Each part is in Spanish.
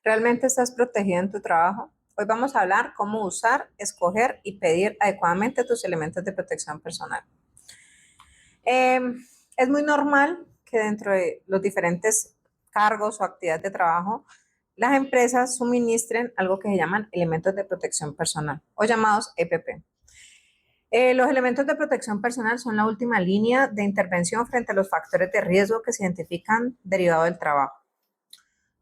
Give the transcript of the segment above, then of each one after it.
¿Realmente estás protegido en tu trabajo? Hoy vamos a hablar cómo usar, escoger y pedir adecuadamente tus elementos de protección personal. Eh, es muy normal que dentro de los diferentes cargos o actividades de trabajo, las empresas suministren algo que se llaman elementos de protección personal o llamados EPP. Los elementos de protección personal son la última línea de intervención frente a los factores de riesgo que se identifican derivado del trabajo.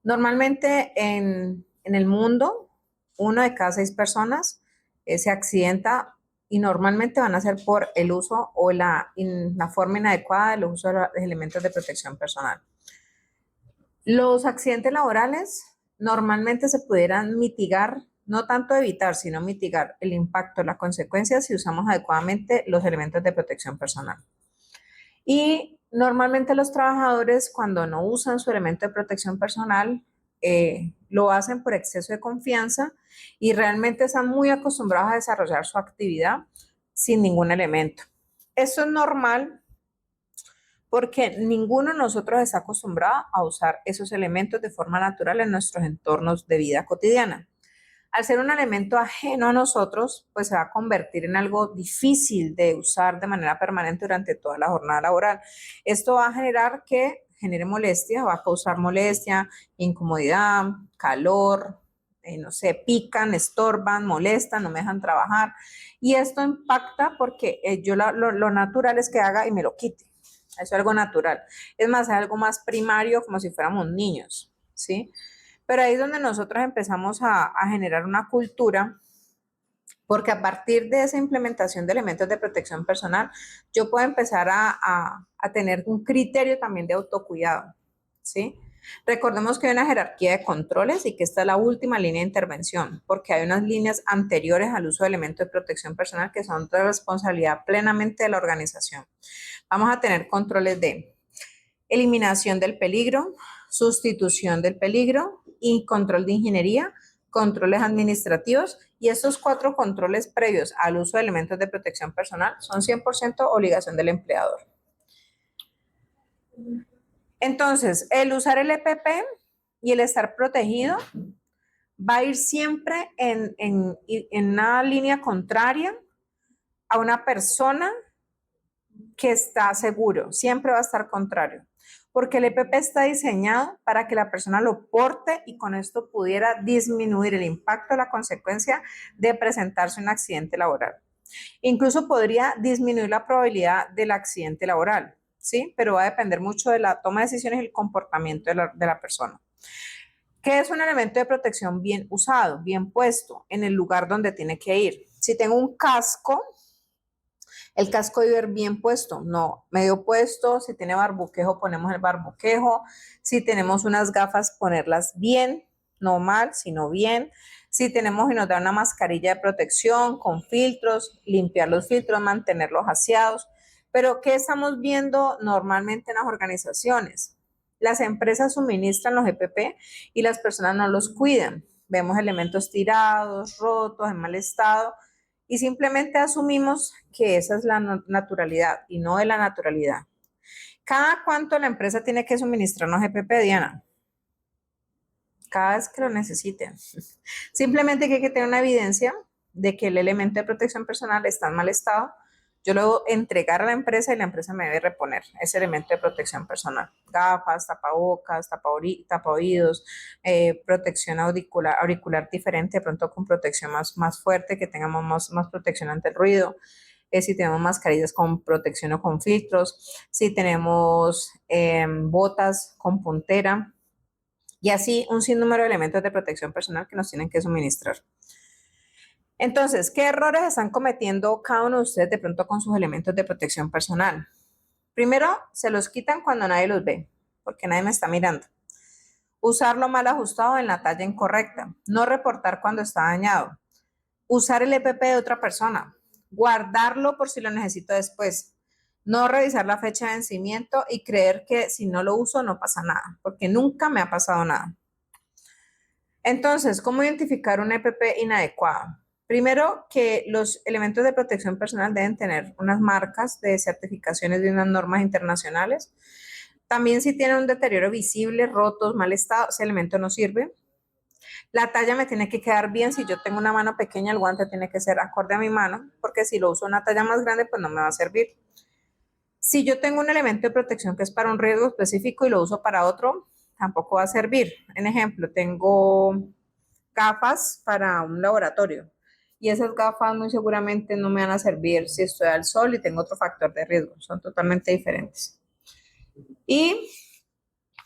Normalmente en el mundo, 1 de cada 6 personas se accidenta y normalmente van a ser por el uso o la forma inadecuada del uso de los elementos de protección personal. Los accidentes laborales normalmente se pudieran mitigar, no tanto evitar, sino mitigar el impacto, las consecuencias si usamos adecuadamente los elementos de protección personal. Y normalmente los trabajadores cuando no usan su elemento de protección personal, lo hacen por exceso de confianza y realmente están muy acostumbrados a desarrollar su actividad sin ningún elemento. Eso es normal porque ninguno de nosotros está acostumbrado a usar esos elementos de forma natural en nuestros entornos de vida cotidiana. Al ser un elemento ajeno a nosotros, pues se va a convertir en algo difícil de usar de manera permanente durante toda la jornada laboral. Esto va a generar que genere molestia, va a causar molestia, incomodidad, calor, no sé, pican, estorban, molestan, no me dejan trabajar. Y esto impacta porque yo lo natural es que haga y me lo quite. Eso es algo natural. Es más, es algo más primario, como si fuéramos niños, ¿sí? Pero ahí es donde nosotros empezamos a generar una cultura, porque a partir de esa implementación de elementos de protección personal, yo puedo empezar a tener un criterio también de autocuidado, ¿sí? Recordemos que hay una jerarquía de controles y que esta es la última línea de intervención, porque hay unas líneas anteriores al uso de elementos de protección personal que son de responsabilidad plenamente de la organización. Vamos a tener controles de eliminación del peligro, sustitución del peligro y control de ingeniería, controles administrativos, y estos 4 controles previos al uso de elementos de protección personal son 100% obligación del empleador. Entonces, el usar el EPP y el estar protegido va a ir siempre en una línea contraria a una persona que está seguro, siempre va a estar contrario, porque el EPP está diseñado para que la persona lo porte y con esto pudiera disminuir el impacto, la consecuencia de presentarse un accidente laboral. Incluso podría disminuir la probabilidad del accidente laboral, ¿sí? Pero va a depender mucho de la toma de decisiones y el comportamiento de la persona. ¿Qué es un elemento de protección bien usado, bien puesto en el lugar donde tiene que ir? Si tengo un casco, el casco debe ir bien puesto, no medio puesto. Si tiene barbuquejo, ponemos el barbuquejo. Si tenemos unas gafas, ponerlas bien, no mal, sino bien. Si tenemos y nos da una mascarilla de protección con filtros, limpiar los filtros, mantenerlos aseados. Pero ¿qué estamos viendo normalmente en las organizaciones? Las empresas suministran los EPP y las personas no los cuidan. Vemos elementos tirados, rotos, en mal estado, y simplemente asumimos que esa es la naturalidad y no de la naturalidad. ¿Cada cuánto la empresa tiene que suministrarnos EPP, Diana? Cada vez que lo necesiten. Simplemente que hay que tener una evidencia de que el elemento de protección personal está en mal estado. Yo lo debo entregar a la empresa y la empresa me debe reponer ese elemento de protección personal. Gafas, tapabocas, tapaoídos, protección auricular diferente, de pronto con protección más fuerte, que tengamos más protección ante el ruido. Si tenemos mascarillas con protección o con filtros, si tenemos botas con puntera, y así un sinnúmero de elementos de protección personal que nos tienen que suministrar. Entonces, ¿qué errores están cometiendo cada uno de ustedes de pronto con sus elementos de protección personal? Primero, se los quitan cuando nadie los ve, porque nadie me está mirando. Usarlo mal ajustado en la talla incorrecta. No reportar cuando está dañado. Usar el EPP de otra persona. Guardarlo por si lo necesito después. No revisar la fecha de vencimiento y creer que si no lo uso no pasa nada, porque nunca me ha pasado nada. Entonces, ¿cómo identificar un EPP inadecuado? Primero, que los elementos de protección personal deben tener unas marcas de certificaciones de unas normas internacionales. También si tienen un deterioro visible, rotos, mal estado, ese elemento no sirve. La talla me tiene que quedar bien. Si yo tengo una mano pequeña, el guante tiene que ser acorde a mi mano, porque si lo uso una talla más grande, pues no me va a servir. Si yo tengo un elemento de protección que es para un riesgo específico y lo uso para otro, tampoco va a servir. En ejemplo, tengo gafas para un laboratorio y esas gafas muy seguramente no me van a servir si estoy al sol y tengo otro factor de riesgo. Son totalmente diferentes. Y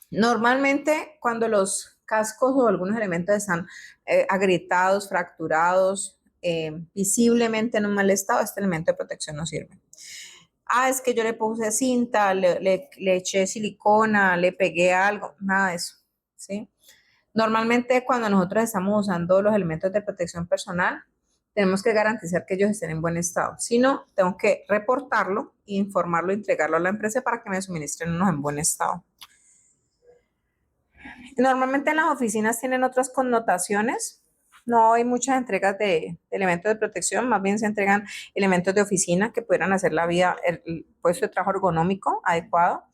normalmente cuando los cascos o algunos elementos están agrietados, fracturados, visiblemente en un mal estado, este elemento de protección no sirve. Es que yo le puse cinta, le eché silicona, le pegué algo, nada de eso, ¿sí? Normalmente cuando nosotros estamos usando los elementos de protección personal, tenemos que garantizar que ellos estén en buen estado. Si no, tengo que reportarlo, informarlo, entregarlo a la empresa para que me suministren unos en buen estado. Normalmente en las oficinas tienen otras connotaciones. No hay muchas entregas de elementos de protección, más bien se entregan elementos de oficina que pudieran hacer la vida, el puesto de trabajo ergonómico adecuado,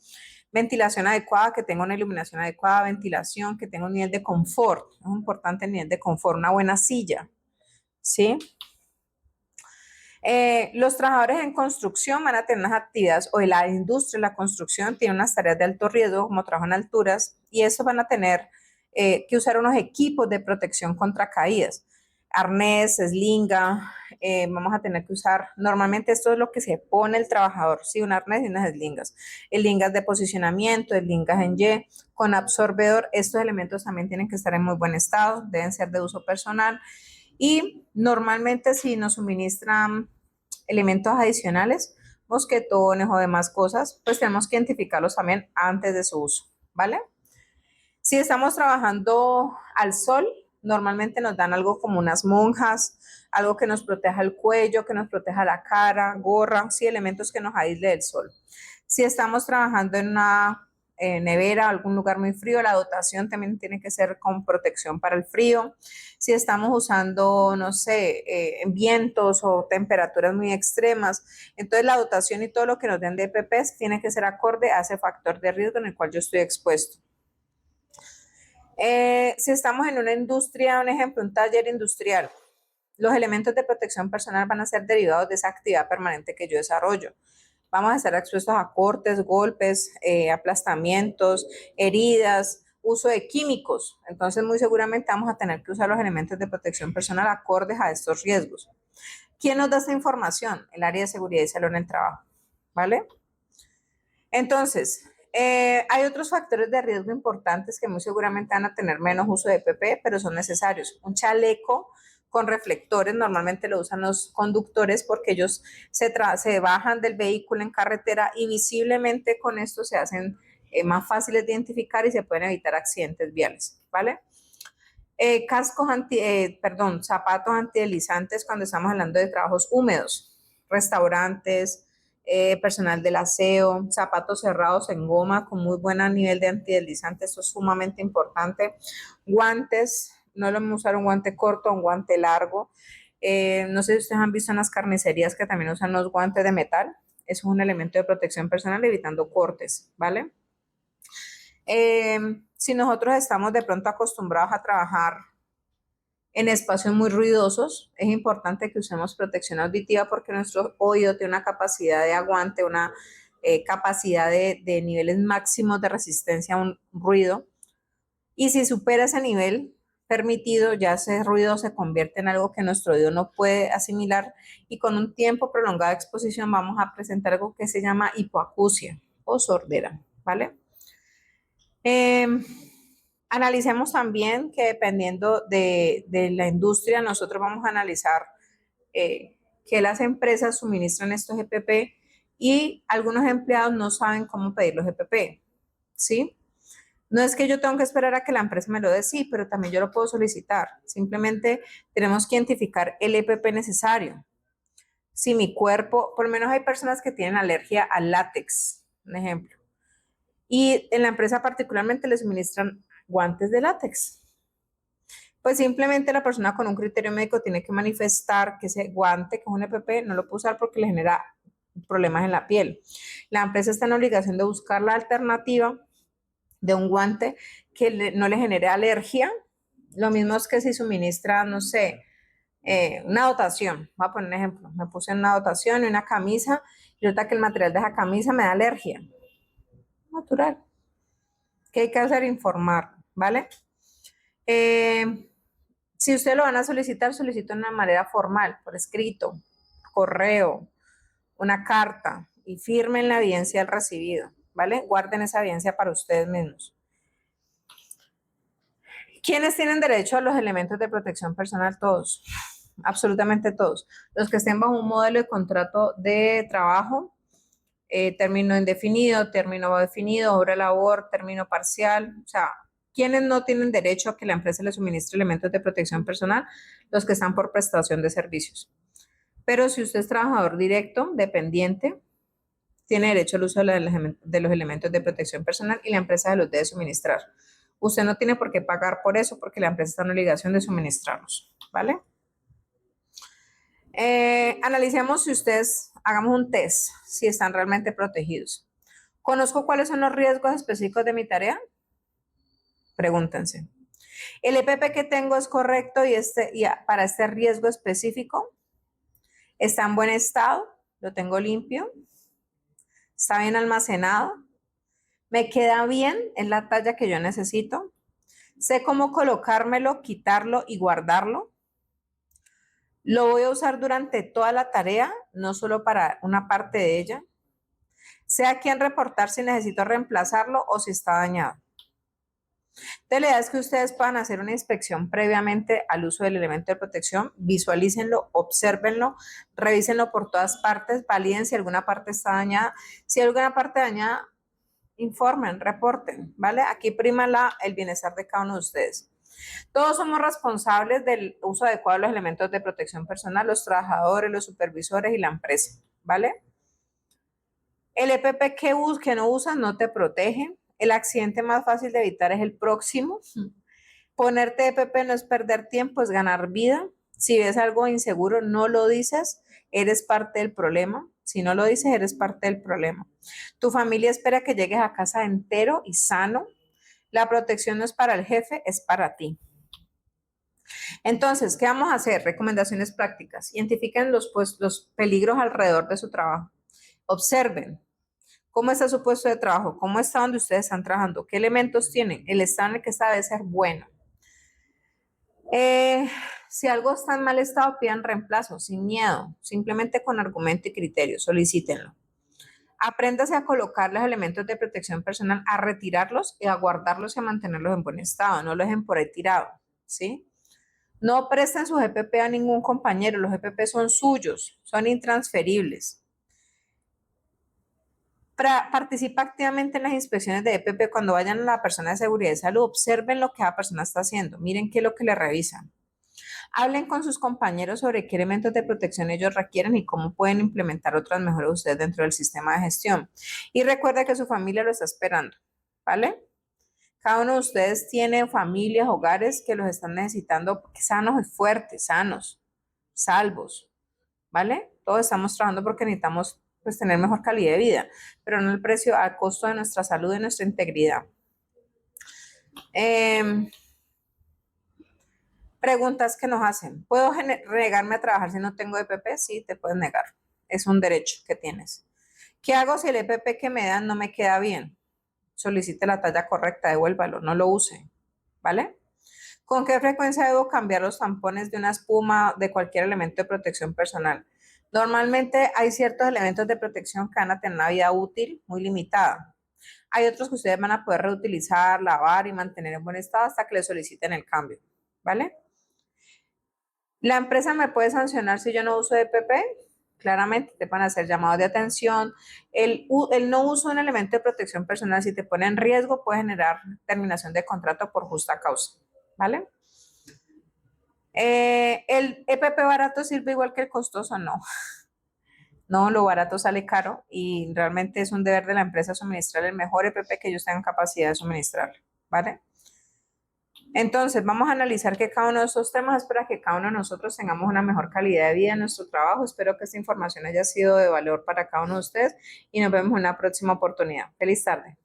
ventilación adecuada, que tenga una iluminación adecuada, ventilación, que tenga un nivel de confort. Es importante el nivel de confort, una buena silla, ¿sí? Los trabajadores en construcción van a tener unas actividades, o la industria de la construcción tiene unas tareas de alto riesgo, como trabajo en alturas, y eso van a tener que usar unos equipos de protección contra caídas, arnés, slinga, vamos a tener que usar, normalmente esto es lo que se pone el trabajador, sí, un arnés y unas slingas de posicionamiento, slingas en Y, con absorbedor. Estos elementos también tienen que estar en muy buen estado, deben ser de uso personal. Y normalmente si nos suministran elementos adicionales, mosquetones o demás cosas, pues tenemos que identificarlos también antes de su uso, ¿vale? Si estamos trabajando al sol, normalmente nos dan algo como unas monjas, algo que nos proteja el cuello, que nos proteja la cara, gorra, sí, elementos que nos aísle del sol. Si estamos trabajando en una nevera, algún lugar muy frío, la dotación también tiene que ser con protección para el frío. Si estamos usando, no sé, vientos o temperaturas muy extremas, entonces la dotación y todo lo que nos den de EPPs tiene que ser acorde a ese factor de riesgo en el cual yo estoy expuesto. Si estamos en una industria, un ejemplo, un taller industrial, los elementos de protección personal van a ser derivados de esa actividad permanente que yo desarrollo. Vamos a estar expuestos a cortes, golpes, aplastamientos, heridas, uso de químicos. Entonces, muy seguramente vamos a tener que usar los elementos de protección personal acordes a estos riesgos. ¿Quién nos da esta información? El área de seguridad y salud en el trabajo, ¿vale? Entonces, hay otros factores de riesgo importantes que muy seguramente van a tener menos uso de EPP, pero son necesarios. Un chaleco con reflectores, normalmente lo usan los conductores porque ellos se bajan del vehículo en carretera y visiblemente con esto se hacen más fáciles de identificar y se pueden evitar accidentes viales, ¿vale? Zapatos antideslizantes cuando estamos hablando de trabajos húmedos, restaurantes, personal del aseo, zapatos cerrados en goma con muy buen nivel de antideslizante, esto es sumamente importante. Guantes, no lo vamos a usar un guante corto, un guante largo. No sé si ustedes han visto en las carnicerías que también usan los guantes de metal, eso es un elemento de protección personal evitando cortes, ¿vale? Si nosotros estamos de pronto acostumbrados a trabajar en espacios muy ruidosos, es importante que usemos protección auditiva porque nuestro oído tiene una capacidad de aguante, una capacidad de niveles máximos de resistencia a un ruido. Y si supera ese nivel permitido, ya ese ruido se convierte en algo que nuestro oído no puede asimilar y con un tiempo prolongado de exposición vamos a presentar algo que se llama hipoacusia o sordera, ¿vale? Analicemos también que dependiendo de la industria, nosotros vamos a analizar que las empresas suministran estos EPP y algunos empleados no saben cómo pedir los EPP, ¿sí? No es que yo tengo que esperar a que la empresa me lo dé, sí, pero también yo lo puedo solicitar. Simplemente tenemos que identificar el EPP necesario. Si mi cuerpo, por lo menos hay personas que tienen alergia al látex, un ejemplo. Y en la empresa particularmente les suministran guantes de látex. Pues simplemente la persona con un criterio médico tiene que manifestar que ese guante, que es un EPP, no lo puede usar porque le genera problemas en la piel. La empresa está en obligación de buscar la alternativa de un guante que no le genere alergia Lo mismo es que si suministra, no sé, una dotación, voy a poner un ejemplo, me puse una dotación y una camisa, y resulta que el material de esa camisa me da alergia. Natural. ¿Qué hay que hacer? Informar, ¿vale? Si ustedes lo van a solicitar, solicito de una manera formal, por escrito, correo, una carta y firmen la evidencia del recibido, ¿vale? Guarden esa evidencia para ustedes mismos. ¿Quiénes tienen derecho a los elementos de protección personal? Todos, absolutamente todos. Los que estén bajo un modelo de contrato de trabajo, término indefinido, término definido, hora labor, término parcial, o sea, ¿quiénes no tienen derecho a que la empresa les suministre elementos de protección personal? Los que están por prestación de servicios. Pero si usted es trabajador directo, dependiente, tiene derecho al uso de los elementos de protección personal y la empresa se los debe suministrar. Usted no tiene por qué pagar por eso porque la empresa está en obligación de suministrarlos, ¿vale? Analicemos si ustedes, hagamos un test, si están realmente protegidos. ¿Conozco cuáles son los riesgos específicos de mi tarea? Pregúntense. ¿El EPP que tengo es correcto y para este riesgo específico? ¿Está en buen estado? ¿Lo tengo limpio? ¿Está bien almacenado? ¿Me queda bien en la talla que yo necesito? ¿Sé cómo colocármelo, quitarlo y guardarlo? ¿Lo voy a usar durante toda la tarea, no solo para una parte de ella? ¿Sé a quién reportar si necesito reemplazarlo o si está dañado? Entonces, la idea es que ustedes puedan hacer una inspección previamente al uso del elemento de protección, visualícenlo, obsérvenlo, revísenlo por todas partes, validen si alguna parte está dañada. Si hay alguna parte dañada, informen, reporten, ¿vale? Aquí prima el bienestar de cada uno de ustedes. Todos somos responsables del uso adecuado de los elementos de protección personal, los trabajadores, los supervisores y la empresa, ¿vale? El EPP que no usas no te protege. El accidente más fácil de evitar es el próximo. Ponerte EPP no es perder tiempo, es ganar vida. Si ves algo inseguro, no lo dices, eres parte del problema. Si no lo dices, eres parte del problema. Tu familia espera que llegues a casa entero y sano. La protección no es para el jefe, es para ti. Entonces, ¿qué vamos a hacer? Recomendaciones prácticas. Identifiquen los peligros alrededor de su trabajo. Observen cómo está su puesto de trabajo, cómo está donde ustedes están trabajando, qué elementos tienen. El estado en el que está debe ser bueno. Si algo está en mal estado, pidan reemplazo, sin miedo, simplemente con argumento y criterio, solicítenlo. Apréndase a colocar los elementos de protección personal, a retirarlos y a guardarlos y a mantenerlos en buen estado, no los dejen por ahí tirados, ¿sí? No presten su EPP a ningún compañero, los EPP son suyos, son intransferibles. Participa activamente en las inspecciones de EPP cuando vayan a la persona de seguridad y salud, observen lo que cada persona está haciendo, miren qué es lo que le revisan. Hablen con sus compañeros sobre qué elementos de protección ellos requieren y cómo pueden implementar otras mejoras ustedes dentro del sistema de gestión. Y recuerda que su familia lo está esperando, ¿vale? Cada uno de ustedes tiene familias, hogares que los están necesitando sanos y fuertes, sanos, salvos, ¿vale? Todos estamos trabajando porque necesitamos pues tener mejor calidad de vida, pero no el precio a costo de nuestra salud y nuestra integridad. Preguntas que nos hacen. ¿Puedo negarme a trabajar si no tengo EPP? Sí, te puedes negar. Es un derecho que tienes. ¿Qué hago si el EPP que me dan no me queda bien? Solicite la talla correcta, devuélvalo, no lo use, ¿vale? ¿Con qué frecuencia debo cambiar los tampones de una espuma de cualquier elemento de protección personal? Normalmente hay ciertos elementos de protección que van a tener una vida útil muy limitada. Hay otros que ustedes van a poder reutilizar, lavar y mantener en buen estado hasta que le soliciten el cambio, ¿vale? La empresa me puede sancionar si yo no uso EPP. Claramente te van a hacer llamados de atención. El no uso de un elemento de protección personal, si te pone en riesgo, puede generar terminación de contrato por justa causa, ¿vale? ¿El EPP barato sirve igual que el costoso? No. No, lo barato sale caro y realmente es un deber de la empresa suministrar el mejor EPP que ellos tengan capacidad de suministrar, ¿vale? Entonces, vamos a analizar que cada uno de estos temas es para que cada uno de nosotros tengamos una mejor calidad de vida en nuestro trabajo. Espero que esta información haya sido de valor para cada uno de ustedes y nos vemos en una próxima oportunidad. Feliz tarde.